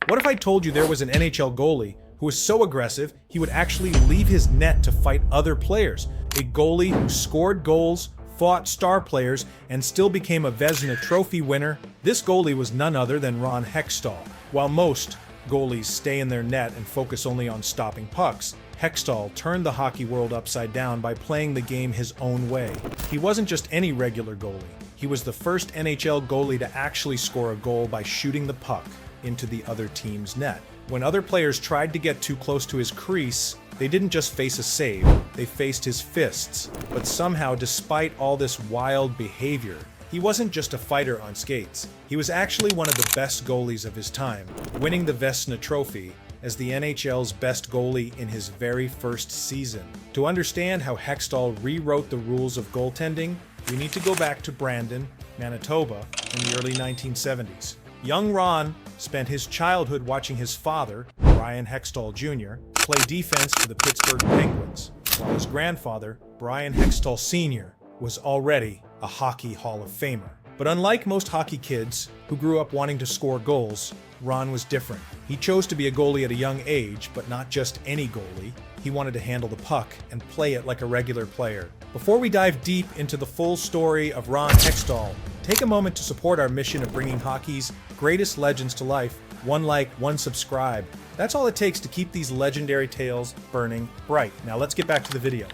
What if I told you there was an NHL goalie who was so aggressive he would actually leave his net to fight other players? A goalie who scored goals, fought star players, and still became a Vezina Trophy winner? This goalie was none other than Ron Hextall. While most goalies stay in their net and focus only on stopping pucks, Hextall turned the hockey world upside down by playing the game his own way. He wasn't just any regular goalie. He was the first NHL goalie to actually score a goal by shooting the puck into the other team's net. When other players tried to get too close to his crease, they didn't just face a save, they faced his fists. But somehow, despite all this wild behavior, he wasn't just a fighter on skates. He was actually one of the best goalies of his time, winning the Vezina Trophy as the NHL's best goalie in his very first season. To understand how Hextall rewrote the rules of goaltending, we need to go back to Brandon, Manitoba, in the early 1970s. Young Ron spent his childhood watching his father, Brian Hextall Jr., play defense for the Pittsburgh Penguins, while his grandfather, Brian Hextall Sr., was already a Hockey Hall of Famer. But unlike most hockey kids who grew up wanting to score goals, Ron was different. He chose to be a goalie at a young age, but not just any goalie. He wanted to handle the puck and play it like a regular player. Before we dive deep into the full story of Ron Hextall, take a moment to support our mission of bringing hockey's greatest legends to life. One like, one subscribe. That's all it takes to keep these legendary tales burning bright. Now let's get back to the video.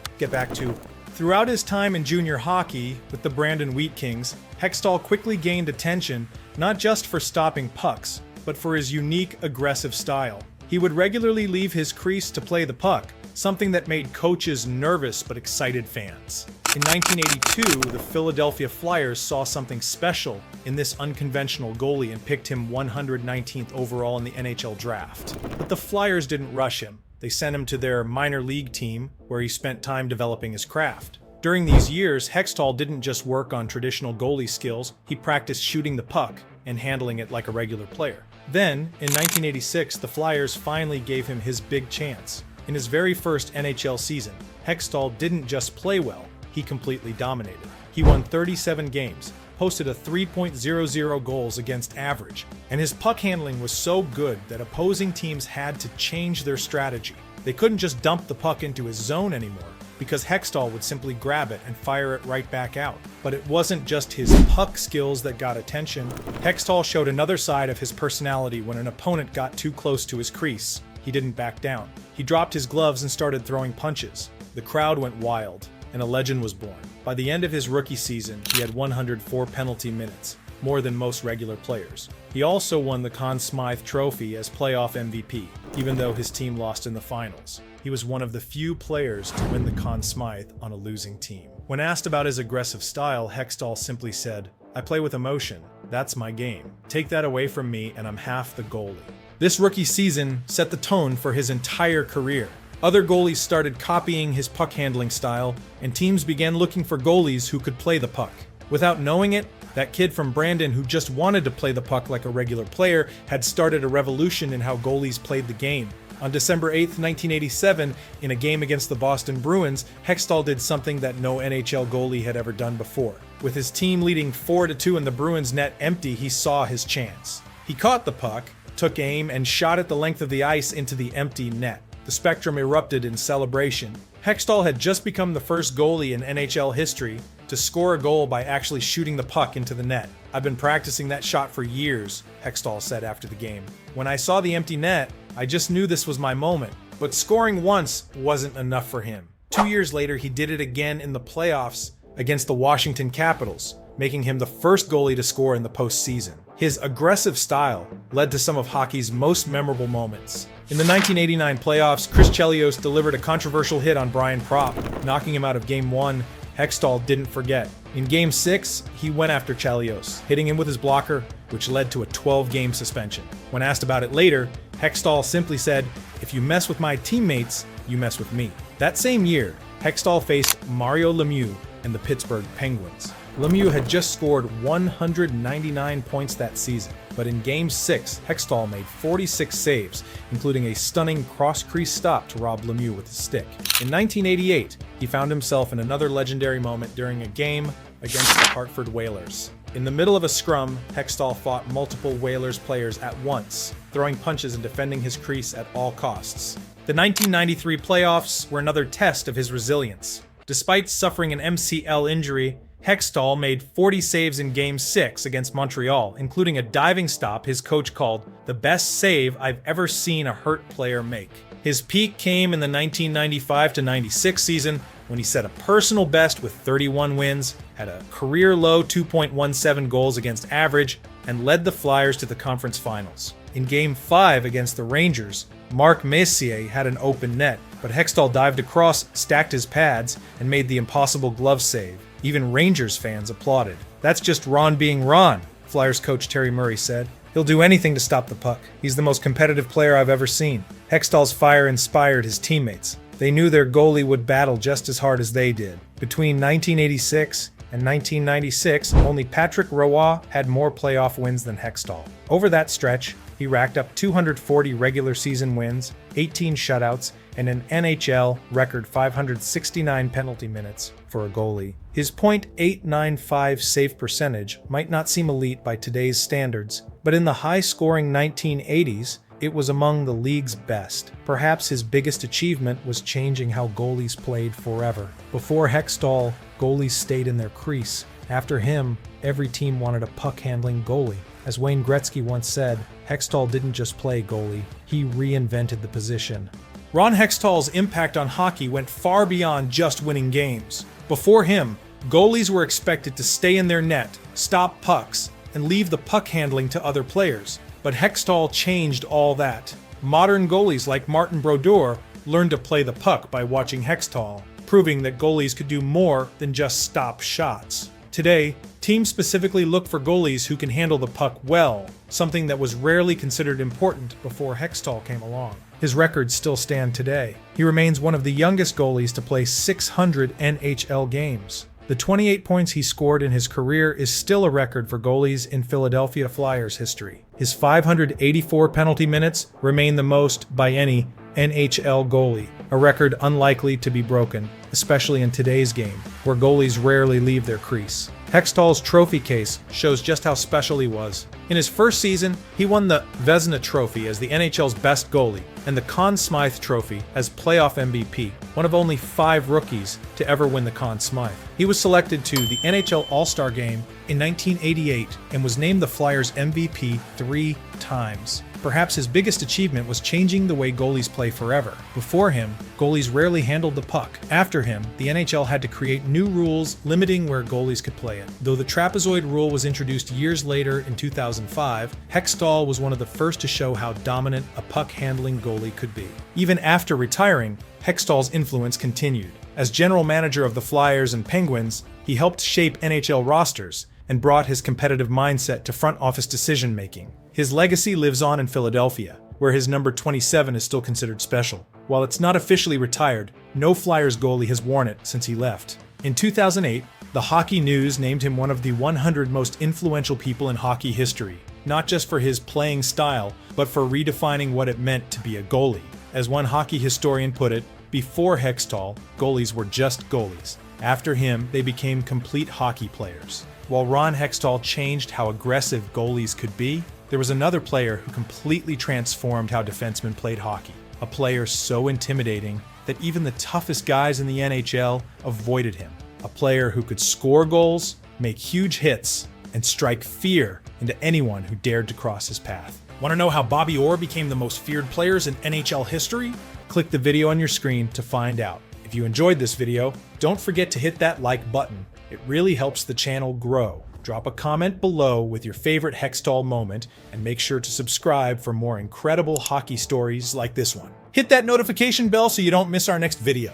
Throughout his time in junior hockey with the Brandon Wheat Kings, Hextall quickly gained attention not just for stopping pucks, but for his unique, aggressive style. He would regularly leave his crease to play the puck, something that made coaches nervous but excited fans. In 1982, the Philadelphia Flyers saw something special in this unconventional goalie and picked him 119th overall in the NHL draft. But the Flyers didn't rush him. They sent him to their minor league team, where he spent time developing his craft. During these years, Hextall didn't just work on traditional goalie skills, he practiced shooting the puck and handling it like a regular player. Then, in 1986, the Flyers finally gave him his big chance. In his very first NHL season, Hextall didn't just play well, he completely dominated. He won 37 games, posted a 3.00 goals against average, and his puck handling was so good that opposing teams had to change their strategy. They couldn't just dump the puck into his zone anymore, because Hextall would simply grab it and fire it right back out. But it wasn't just his puck skills that got attention. Hextall showed another side of his personality when an opponent got too close to his crease. He didn't back down. He dropped his gloves and started throwing punches. The crowd went wild, and a legend was born. By the end of his rookie season, he had 104 penalty minutes, more than most regular players. He also won the Conn Smythe Trophy as playoff MVP, even though his team lost in the finals. He was one of the few players to win the Conn Smythe on a losing team. When asked about his aggressive style, Hextall simply said, "I play with emotion. That's my game. Take that away from me and I'm half the goalie." This rookie season set the tone for his entire career. Other goalies started copying his puck handling style, and teams began looking for goalies who could play the puck. Without knowing it, that kid from Brandon who just wanted to play the puck like a regular player had started a revolution in how goalies played the game. On December 8, 1987, in a game against the Boston Bruins, Hextall did something that no NHL goalie had ever done before. With his team leading 4-2 and the Bruins' net empty, he saw his chance. He caught the puck, took aim, and shot it the length of the ice into the empty net. The spectrum erupted in celebration. Hextall had just become the first goalie in NHL history to score a goal by actually shooting the puck into the net. "I've been practicing that shot for years," Hextall said after the game. "When I saw the empty net, I just knew this was my moment." But scoring once wasn't enough for him. 2 years later, he did it again in the playoffs against the Washington Capitals, making him the first goalie to score in the postseason. His aggressive style led to some of hockey's most memorable moments. In the 1989 playoffs, Chris Chelios delivered a controversial hit on Brian Propp, knocking him out of Game 1. Hextall didn't forget. In Game 6, he went after Chelios, hitting him with his blocker, which led to a 12-game suspension. When asked about it later, Hextall simply said, "If you mess with my teammates, you mess with me." That same year, Hextall faced Mario Lemieux and the Pittsburgh Penguins. Lemieux had just scored 199 points that season, but in Game 6, Hextall made 46 saves, including a stunning cross-crease stop to rob Lemieux with his stick. In 1988, he found himself in another legendary moment during a game against the Hartford Whalers. In the middle of a scrum, Hextall fought multiple Whalers players at once. throwing punches and defending his crease at all costs. The 1993 playoffs were another test of his resilience. Despite suffering an MCL injury, Hextall made 40 saves in Game 6 against Montreal, including a diving stop his coach called the best save I've ever seen a hurt player make. His peak came in the 1995-96 season when he set a personal best with 31 wins, had a career-low 2.17 goals against average, and led the Flyers to the conference finals. In Game 5 against the Rangers, Mark Messier had an open net, but Hextall dived across, stacked his pads, and made the impossible glove save. Even Rangers fans applauded. "That's just Ron being Ron," Flyers coach Terry Murray said. "He'll do anything to stop the puck. He's the most competitive player I've ever seen." Hextall's fire inspired his teammates. They knew their goalie would battle just as hard as they did. Between 1986 and 1996, only Patrick Roy had more playoff wins than Hextall. Over that stretch, he racked up 240 regular season wins, 18 shutouts, and an NHL record 569 penalty minutes for a goalie. His .895 save percentage might not seem elite by today's standards, but in the high-scoring 1980s, it was among the league's best. Perhaps his biggest achievement was changing how goalies played forever. Before Hextall, goalies stayed in their crease. After him, every team wanted a puck-handling goalie. As Wayne Gretzky once said, Hextall didn't just play goalie, he reinvented the position. Ron Hextall's impact on hockey went far beyond just winning games. Before him, goalies were expected to stay in their net, stop pucks, and leave the puck handling to other players. But Hextall changed all that. Modern goalies like Martin Brodeur learned to play the puck by watching Hextall, proving that goalies could do more than just stop shots. Today, teams specifically look for goalies who can handle the puck well, something that was rarely considered important before Hextall came along. His records still stand today. He remains one of the youngest goalies to play 600 NHL games. The 28 points he scored in his career is still a record for goalies in Philadelphia Flyers history. His 584 penalty minutes remain the most by any NHL goalie, a record unlikely to be broken, especially in today's game, where goalies rarely leave their crease. Hextall's trophy case shows just how special he was. In his first season, he won the Vezina Trophy as the NHL's best goalie and the Conn Smythe Trophy as playoff MVP, one of only 5 rookies to ever win the Conn Smythe. He was selected to the NHL All-Star Game in 1988 and was named the Flyers MVP 3 times. Perhaps his biggest achievement was changing the way goalies play forever. Before him, goalies rarely handled the puck. After him, the NHL had to create new rules limiting where goalies could play it. Though the trapezoid rule was introduced years later in 2005, Hextall was one of the first to show how dominant a puck-handling goalie could be. Even after retiring, Hextall's influence continued. As general manager of the Flyers and Penguins, he helped shape NHL rosters and brought his competitive mindset to front office decision-making. His legacy lives on in Philadelphia, where his number 27 is still considered special. While it's not officially retired, no Flyers goalie has worn it since he left. In 2008, the Hockey News named him one of the 100 most influential people in hockey history, not just for his playing style, but for redefining what it meant to be a goalie. As one hockey historian put it, before Hextall, goalies were just goalies. After him, they became complete hockey players. While Ron Hextall changed how aggressive goalies could be, there was another player who completely transformed how defensemen played hockey. A player so intimidating that even the toughest guys in the NHL avoided him. A player who could score goals, make huge hits, and strike fear into anyone who dared to cross his path. Want to know how Bobby Orr became the most feared players in NHL history? Click the video on your screen to find out. If you enjoyed this video, don't forget to hit that like button. It really helps the channel grow. Drop a comment below with your favorite Hextall moment, and make sure to subscribe for more incredible hockey stories like this one. Hit that notification bell so you don't miss our next video.